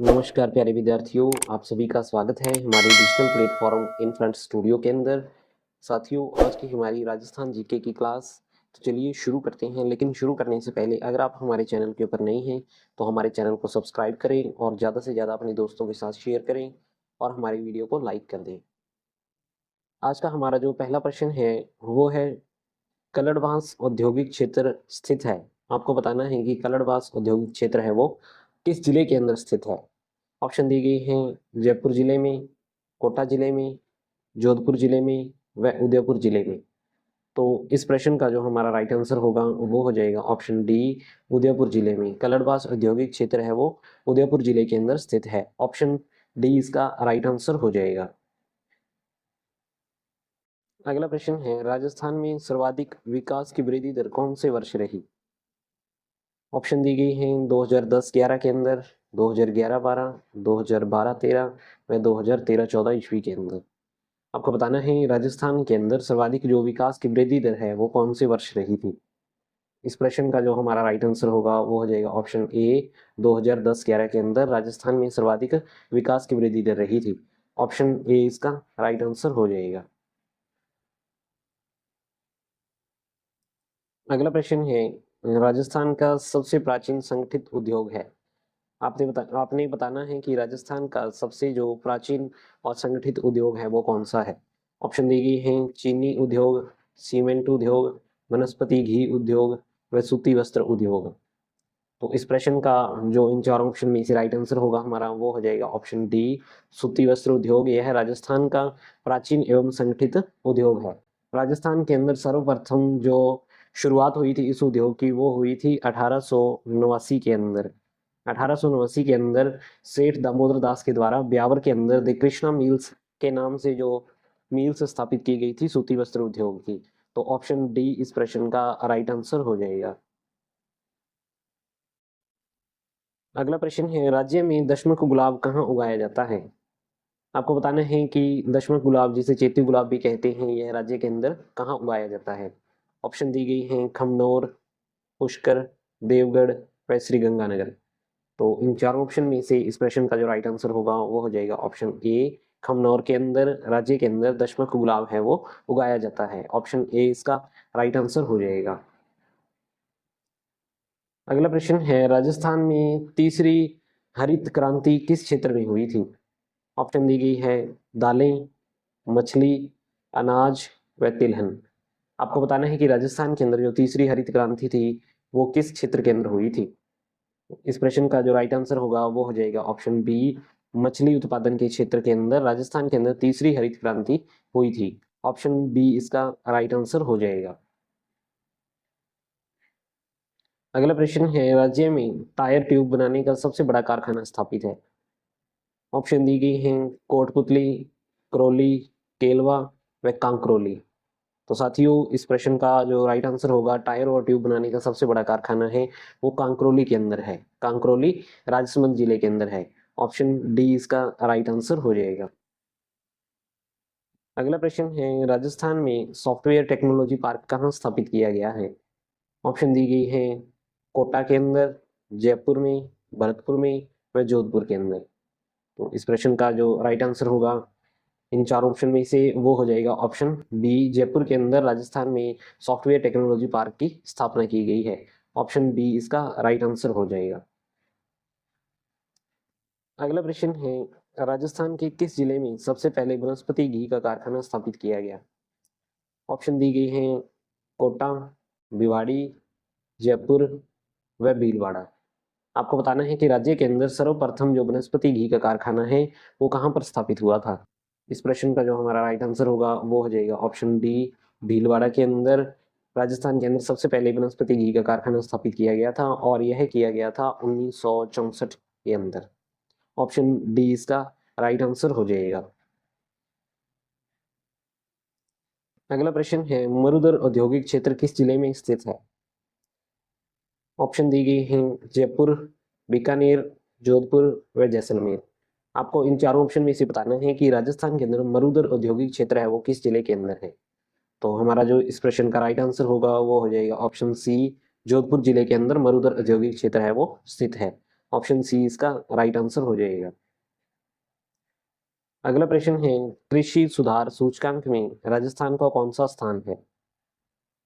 नमस्कार प्यारे विद्यार्थियों, आप सभी का स्वागत है हमारे digital platform in front studio के अंदर। साथियों, आज की हमारी राजस्थान जीके की क्लास तो चलिए शुरू करते हैं। लेकिन शुरू करने से पहले अगर आप हमारे चैनल के ऊपर नए हैं तो हमारे चैनल को सब्सक्राइब करें और ज़्यादा से ज़्यादा अपने दोस्तों के साथ शेयर करें और हमारी वीडियो को लाइक कर दें। आज का हमारा जो पहला प्रश्न है वो है, कलड़बास औद्योगिक क्षेत्र स्थित है। आपको बताना है कि कलड़बास औद्योगिक क्षेत्र है वो किस जिले के अंदर स्थित है। ऑप्शन दी गई हैं जयपुर जिले में, कोटा जिले में, जोधपुर जिले में व उदयपुर जिले में। तो इस प्रश्न का जो हमारा राइट आंसर होगा वो हो जाएगा ऑप्शन डी, उदयपुर जिले में। कलड़बास औद्योगिक क्षेत्र है वो उदयपुर जिले के अंदर स्थित है। ऑप्शन डी इसका राइट आंसर हो जाएगा। अगला प्रश्न है, राजस्थान में सर्वाधिक विकास की वृद्धि दर कौन से वर्ष रही। ऑप्शन दी गई हैं 2010-11 के अंदर, 2011-12, 2012-13 व 2013-14 ईस्वी के अंदर। आपको बताना है राजस्थान के अंदर सर्वाधिक जो विकास की वृद्धि दर है वो कौन से वर्ष रही थी। इस प्रश्न का जो हमारा राइट आंसर होगा वो हो जाएगा ऑप्शन ए, 2010-11 के अंदर राजस्थान में सर्वाधिक विकास की वृद्धि दर रही थी। ऑप्शन ए इसका राइट आंसर हो जाएगा। अगला प्रश्न है, राजस्थान का सबसे प्राचीन संगठित उद्योग है। आपने बताना है कि राजस्थान का सबसे जो प्राचीन और संगठित उद्योग है वो कौन सा है। ऑप्शन दी गई हैं चीनी उद्योग, सीमेंट उद्योग, वनस्पति घी उद्योग व सूती वस्त्र उद्योग। तो इस प्रश्न का जो इन चारों ऑप्शन में से राइट आंसर होगा हमारा वो हो जाएगा ऑप्शन डी, सूती वस्त्र उद्योग। यह है राजस्थान का प्राचीन एवं संगठित उद्योग है। राजस्थान के अंदर सर्वप्रथम जो शुरुआत हुई थी इस उद्योग की वो हुई थी 1889 के अंदर। 1889 के अंदर सेठ दामोदर दास के द्वारा ब्यावर के अंदर द कृष्णा मिल्स के नाम से जो मिल्स स्थापित की गई थी सूती वस्त्र उद्योग की। तो ऑप्शन डी इस प्रश्न का राइट आंसर हो जाएगा। अगला प्रश्न है, राज्य में दशमुख गुलाब कहाँ उगाया जाता है। आपको बताना है कि दशमुख गुलाब जिसे चेती गुलाब भी कहते हैं यह राज्य के अंदर कहाँ उगाया जाता है। ऑप्शन दी गई हैं खमनोर, पुष्कर, देवगढ़ व श्रीगंगानगर। तो इन चारों ऑप्शन में से इस प्रश्न का जो राइट आंसर होगा वो हो जाएगा ऑप्शन ए, खमनौर के अंदर राज्य के अंदर दशमुख गुलाब है वो उगाया जाता है। ऑप्शन ए इसका राइट आंसर हो जाएगा। अगला प्रश्न है, राजस्थान में तीसरी हरित क्रांति किस क्षेत्र में हुई थी। ऑप्शन दी गई है दालें, मछली, अनाज व तिलहन। आपको बताना है कि राजस्थान के अंदर जो तीसरी हरित क्रांति थी वो किस क्षेत्र के अंदर हुई थी। इस प्रश्न का जो राइट आंसर होगा वो हो जाएगा ऑप्शन बी, मछली उत्पादन के क्षेत्र के अंदर राजस्थान के अंदर तीसरी हरित क्रांति हुई थी। ऑप्शन बी इसका राइट आंसर हो जाएगा। अगला प्रश्न है, राज्य में टायर ट्यूब बनाने का सबसे बड़ा कारखाना स्थापित है। ऑप्शन दी गई हैं कोटपुतली, करौली, केलवा व कांकरोली। तो साथियों इस प्रश्न का जो राइट आंसर होगा टायर और ट्यूब बनाने का सबसे बड़ा कारखाना है वो कांकरोली के अंदर है। कांकरोली राजसमंद जिले के अंदर है। ऑप्शन डी इसका राइट आंसर हो जाएगा। अगला प्रश्न है, राजस्थान में सॉफ्टवेयर टेक्नोलॉजी पार्क कहाँ स्थापित किया गया है। ऑप्शन दी गई है कोटा के अंदर, जयपुर में, भरतपुर में व जोधपुर के अंदर। तो इस प्रश्न का जो राइट आंसर होगा इन चार ऑप्शन में से वो हो जाएगा ऑप्शन बी, जयपुर के अंदर राजस्थान में सॉफ्टवेयर टेक्नोलॉजी पार्क की स्थापना की गई है। ऑप्शन बी इसका राइट आंसर हो जाएगा। अगला प्रश्न है, राजस्थान के किस जिले में सबसे पहले वनस्पति घी का कारखाना स्थापित किया गया। ऑप्शन दी गई हैं कोटा, भिवाड़ी, जयपुर व भीलवाड़ा। आपको बताना है कि राज्य के अंदर सर्वप्रथम जो वनस्पति घी का कारखाना है वो कहाँ पर स्थापित हुआ था। इस प्रश्न का जो हमारा राइट आंसर होगा वो हो जाएगा ऑप्शन डी, भीलवाड़ा के अंदर राजस्थान के अंदर सबसे पहले वनस्पति घी का कारखाना स्थापित किया गया था और यह किया गया था 1964 के अंदर। ऑप्शन डी इसका राइट आंसर हो जाएगा। अगला प्रश्न है, मरुधर औद्योगिक क्षेत्र किस जिले में स्थित है। ऑप्शन दी गई हैं जयपुर, बीकानेर, जोधपुर व जैसलमेर। आपको इन चारों ऑप्शन में से बताना है कि राजस्थान के अंदर मरुधर औद्योगिक क्षेत्र है वो किस जिले के अंदर है। तो हमारा जो इस प्रश्न का राइट आंसर होगा वो हो जाएगा ऑप्शन सी, जोधपुर जिले के अंदर मरुधर औद्योगिक क्षेत्र है वो स्थित है। ऑप्शन सी इसका राइट आंसर हो जाएगा। अगला प्रश्न है, कृषि सुधार सूचकांक में राजस्थान का कौन सा स्थान है?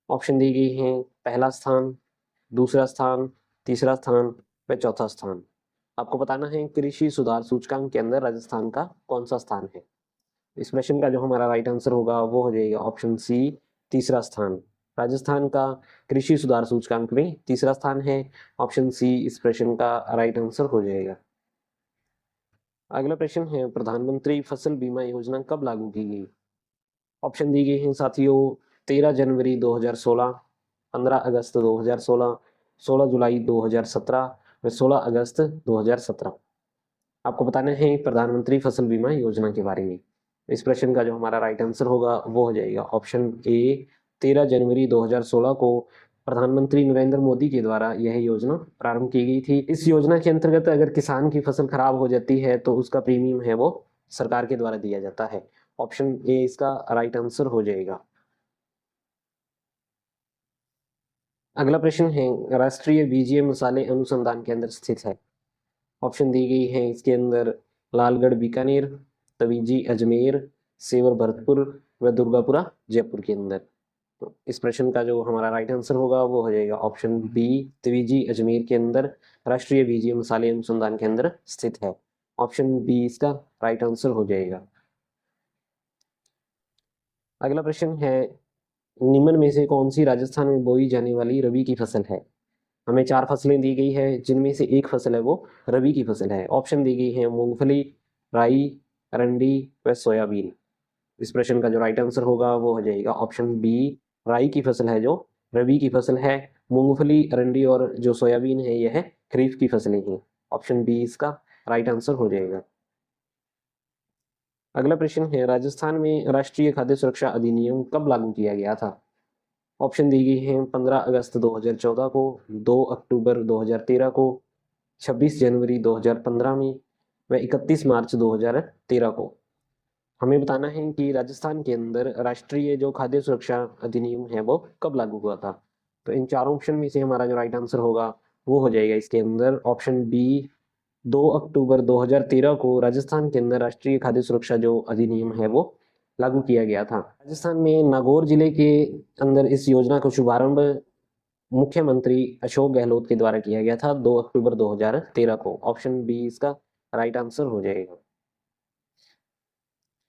ऑप्शन दी गई हैं, पहला स्थान, दूसरा स्थान, तीसरा स्थान व चौथा स्थान। आपको बताना है कृषि सुधार सूचकांक के अंदर राजस्थान का कौन सा स्थान है। इस प्रश्न का जो हमारा राइट आंसर होगा वो हो जाएगा ऑप्शन सी, तीसरा स्थान। राजस्थान का कृषि सुधार सूचकांक में तीसरा स्थान है। ऑप्शन सी इस प्रश्न का राइट आंसर हो जाएगा। अगला प्रश्न है, प्रधानमंत्री फसल बीमा योजना कब लागू की गई? ऑप्शन दी गई हैं साथियों, 13 जनवरी 2016, 15 अगस्त 2016, 16 जुलाई 2017 व 16 अगस्त 2017। आपको बताना है प्रधानमंत्री फसल बीमा योजना के बारे में। इस प्रश्न का जो हमारा राइट आंसर होगा वो हो जाएगा ऑप्शन ए, 13 जनवरी 2016 को प्रधानमंत्री नरेंद्र मोदी के द्वारा यह योजना प्रारंभ की गई थी। इस योजना के अंतर्गत अगर किसान की फसल खराब हो जाती है तो उसका प्रीमियम है वो सरकार के द्वारा दिया जाता है। ऑप्शन ए इसका राइट आंसर हो जाएगा। अगला प्रश्न है, राष्ट्रीय बीजीय मसाले अनुसंधान केंद्र स्थित है। ऑप्शन दी गई है इसके अंदर, लालगढ़ बीकानेर, तवीजी अजमेर, सेवर भरतपुर व दुर्गापुरा जयपुर के अंदर। तो इस प्रश्न का जो हमारा राइट आंसर होगा वो हो जाएगा ऑप्शन बी, तवीजी अजमेर के अंदर राष्ट्रीय बीजीय मसाले अनुसंधान केंद्र स्थित है। ऑप्शन बी इसका राइट आंसर हो जाएगा। अगला प्रश्न है, निम्न में से कौन सी राजस्थान में बोई जाने वाली रबी की फसल है? हमें 4 फसलें दी गई है जिनमें से एक फसल है वो रबी की फसल है। ऑप्शन दी गई है मूंगफली, राई, अरंडी व सोयाबीन। इस प्रश्न का जो राइट आंसर होगा वो हो जाएगा ऑप्शन बी, राई की फसल है जो रबी की फसल है। मूंगफली, अरंडी और जो सोयाबीन है यह खरीफ की फसलें हैं। ऑप्शन बी इसका राइट आंसर हो जाएगा। अगला प्रश्न है, राजस्थान में राष्ट्रीय खाद्य सुरक्षा अधिनियम कब लागू किया गया था? ऑप्शन दी गई हैं 15 अगस्त 2014 को, 2 अक्टूबर 2013 को, 26 जनवरी 2015 में व 31 मार्च 2013 को। हमें बताना है कि राजस्थान के अंदर राष्ट्रीय जो खाद्य सुरक्षा अधिनियम है वो कब लागू हुआ था। तो इन चारों ऑप्शन में से हमारा जो राइट आंसर होगा वो हो जाएगा इसके अंदर ऑप्शन बी, 2 अक्टूबर 2013 को राजस्थान के अंदर राष्ट्रीय खाद्य सुरक्षा जो अधिनियम है वो लागू किया गया था। राजस्थान में नागौर जिले के अंदर इस योजना का शुभारंभ मुख्यमंत्री अशोक गहलोत के द्वारा किया गया था 2 अक्टूबर 2013 को। ऑप्शन बी इसका राइट आंसर हो जाएगा।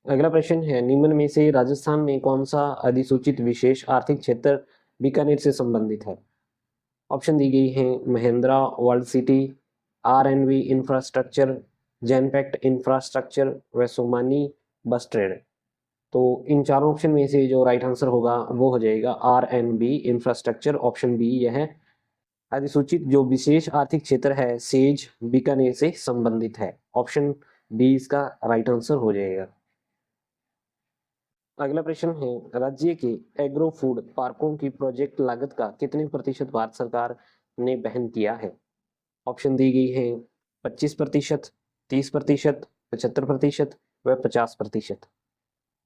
अगला प्रश्न है, निम्न में से राजस्थान में कौन सा अधिसूचित विशेष आर्थिक क्षेत्र बीकानेर से संबंधित है? ऑप्शन दी गई हैं Mahindra world city, RNV infrastructure, Genpact infrastructure व सोमानी बस ट्रेड। तो इन चारों ऑप्शन में से जो राइट आंसर होगा वो हो जाएगा आरएनबी इंफ्रास्ट्रक्चर। ऑप्शन बी यह अधिसूचित जो विशेष आर्थिक क्षेत्र है सेज बीकानेर से संबंधित है। ऑप्शन बी इसका राइट आंसर हो जाएगा। अगला प्रश्न है, राज्य के एग्रो फूड पार्कों की प्रोजेक्ट लागत का कितने प्रतिशत भारत सरकार ने वहन किया है? ऑप्शन दी गई है 25%, 30%, 75% व 50%।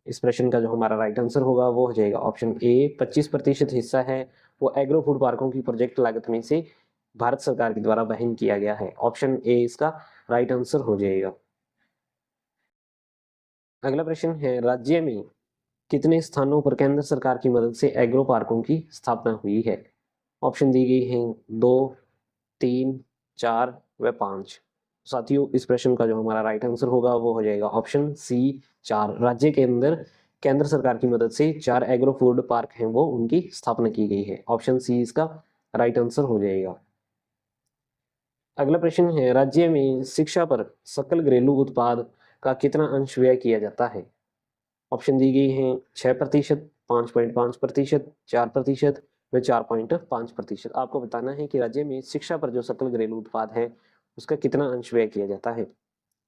इस प्रश्न का जो हमारा राइट आंसर होगा वो हो जाएगा ऑप्शन ए, 25% हिस्सा है वो एग्रो फूड पार्कों की प्रोजेक्ट लागत में से भारत सरकार के द्वारा वहन किया गया है। ऑप्शन ए इसका राइट आंसर हो जाएगा। अगला प्रश्न है, राज्य में कितने स्थानों पर केंद्र सरकार की मदद से एग्रो पार्कों की स्थापना हुई है? ऑप्शन दी गई हैं 2, 3, 4 व 5। साथियों इस प्रश्न का जो हमारा राइट आंसर होगा वो हो जाएगा ऑप्शन सी, 4। राज्य के अंदर केंद्र सरकार की मदद से 4 एग्रो फूड पार्क हैं वो उनकी स्थापना की गई है। ऑप्शन सी इसका राइट आंसर हो जाएगा। अगला प्रश्न है, राज्य में शिक्षा पर सकल घरेलू उत्पाद का कितना अंश व्यय किया जाता है? ऑप्शन दी गई हैं 6%, 5.5%, 4% व 4.5%। आपको बताना है कि राज्य में शिक्षा पर जो सकल घरेलू उत्पाद है उसका कितना अंश व्यय किया जाता है।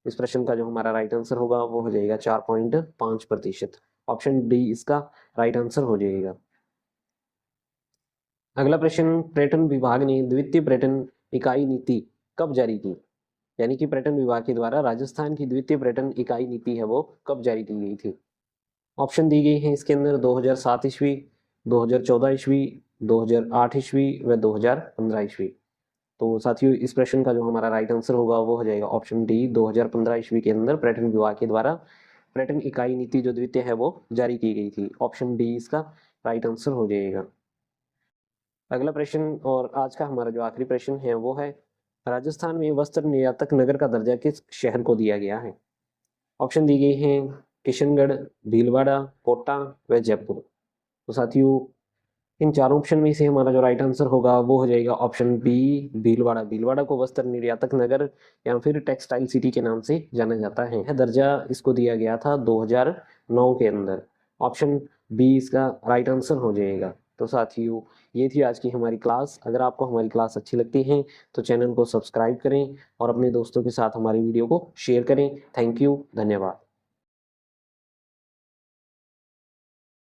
इस प्रश्न का जो हमारा राइट आंसर होगा वो हो जाएगा 4.5%। ऑप्शन डी इसका राइट आंसर हो जाएगा। अगला प्रश्न, पर्यटन विभाग ने द्वितीय पर्यटन इकाई नीति कब जारी की? यानी कि पर्यटन विभाग के द्वारा राजस्थान की द्वितीय पर्यटन इकाई नीति है वो कब जारी की गई थी? ऑप्शन दी गई हैं इसके अंदर 2007 ईस्वी, 2014 ईस्वी, 2008 ईस्वी व 2015 ईस्वी। तो साथियों इस प्रश्न का जो हमारा राइट आंसर होगा वो हो जाएगा ऑप्शन डी। 2015 ईस्वी के अंदर पर्यटन विभाग के द्वारा पर्यटन इकाई नीति जो द्वितीय है वो जारी की गई थी। ऑप्शन डी इसका राइट आंसर हो जाएगा। अगला प्रश्न और आज का हमारा जो आखिरी प्रश्न है वो है, राजस्थान में वस्त्र निर्यातक नगर का दर्जा किस शहर को दिया गया है? ऑप्शन दी गई हैं किशनगढ़, भीलवाड़ा, कोटा व जयपुर। तो साथियों इन चारों ऑप्शन में से हमारा जो राइट आंसर होगा वो हो जाएगा ऑप्शन बी, भीलवाड़ा। भीलवाड़ा को वस्त्र निर्यातक नगर या फिर टेक्सटाइल सिटी के नाम से जाना जाता है। यह दर्जा इसको दिया गया था 2009 के अंदर। ऑप्शन बी इसका राइट आंसर हो जाएगा। तो साथियों ये थी आज की हमारी क्लास। अगर आपको हमारी क्लास अच्छी लगती है तो चैनल को सब्सक्राइब करें और अपने दोस्तों के साथ हमारी वीडियो को शेयर करें। थैंक यू, धन्यवाद।